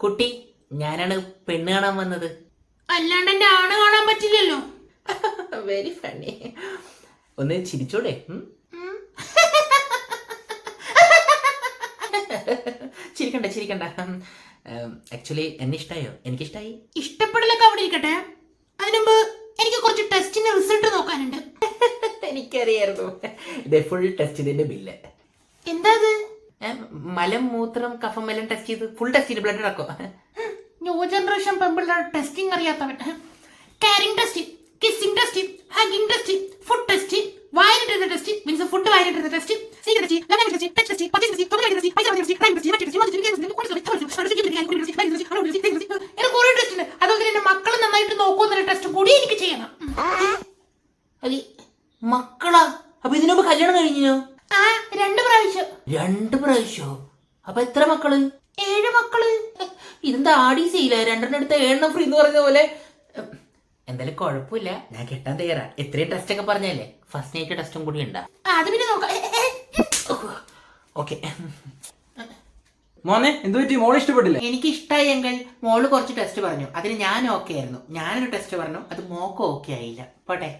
കുട്ടി, ഞാനാണ് പെണ്ണ് കാണാൻ വന്നത്. അല്ലാണ്ട് എന്റെ ആണ് കാണാൻ പറ്റില്ലല്ലോ. Very funny. ഒന്ന് ചിരിച്ചോടെ? ചിരിക്കണ്ട ചിരിക്കണ്ട. ആക്ച്വലി എന്നെ ഇഷ്ടായോ? എനിക്കിഷ്ടായി. ഇഷ്ടപ്പെടലൊക്കെ അവിടെ ഇരിക്കട്ടെ, അതിനുമ്പ് എനിക്ക് കുറച്ച് ടെസ്റ്റിന്റെ റിസൾട്ട് നോക്കാനുണ്ട്. എനിക്കറിയായിരുന്നു. ഇതേ ഫുൾ ടെസ്റ്റിന്റെ ബില്ല്. എന്താ അത്? മലം, മൂത്രം, കഫം എല്ലാം ടെസ്റ്റ് ചെയ്ത് ഫുൾ ടെസ്റ്റ് ചെയ്ത് ബ്ലഡ് ഇറക്കോ? ന്യൂ ജനറേഷൻ പെമ്പിള്ളേർ ടെസ്റ്റിംഗ് അറിയാത്തവൻ. Caring test, kissing test, hugging test, food test, വായിലിട്ടുന്ന ടെസ്റ്റ്, മീൻസ് ഫുഡ് വായിലിട്ടുന്ന test, secret test, life test, touch test, purchase test, തൊഴിൽ ടെസ്റ്റ്, പൈസ ടെസ്റ്റ്, ക്രൈം ടെസ്റ്റ്, മറ്റു ടെസ്റ്റ്, എനിക്ക് കുറേ ടെസ്റ്റ് ഉണ്ട്. അതുപോലെ എന്റെ മക്കൾ നന്നായിട്ട് നോക്കുന്ന ടെസ്റ്റ് കൂടി എനിക്ക് ചെയ്യണം. മക്കളാ? അപ്പൊ ഇതിനു മുമ്പ് കല്യാണം കഴിഞ്ഞോ? ആ, 2 പ്രാവശ്യം. 2 പ്രാവശ്യോ? അപ്പൊ എത്ര മക്കള്? 7 മക്കള്. ഇതെന്താ ആടീസില്ല? 2 എടുത്ത 7 ഫ്രീ എന്ന് പറഞ്ഞ പോലെ. എന്തായാലും കുഴപ്പമില്ല, ഞാൻ കെട്ടാൻ തയ്യാറാ. എത്രയും ടെസ്റ്റ് ഒക്കെ പറഞ്ഞല്ലേ, ഫസ്റ്റ് നൈറ്റ് ടെസ്റ്റും കൂടി ഉണ്ടാ. അത് പിന്നെ നോക്കാം. ഓക്കെ. മോനെ എന്ത് പറ്റി? മോളെ ഇഷ്ടപ്പെട്ടില്ല? എനിക്ക് ഇഷ്ടമായി എങ്കിൽ. മോള് കുറച്ച് ടെസ്റ്റ് പറഞ്ഞു, അതിന് ഞാൻ ഓക്കെ ആയിരുന്നു. ഞാനൊരു ടെസ്റ്റ് പറഞ്ഞു, അത് മോക്ക് ഓക്കെ ആയില്ല. പോട്ടെ.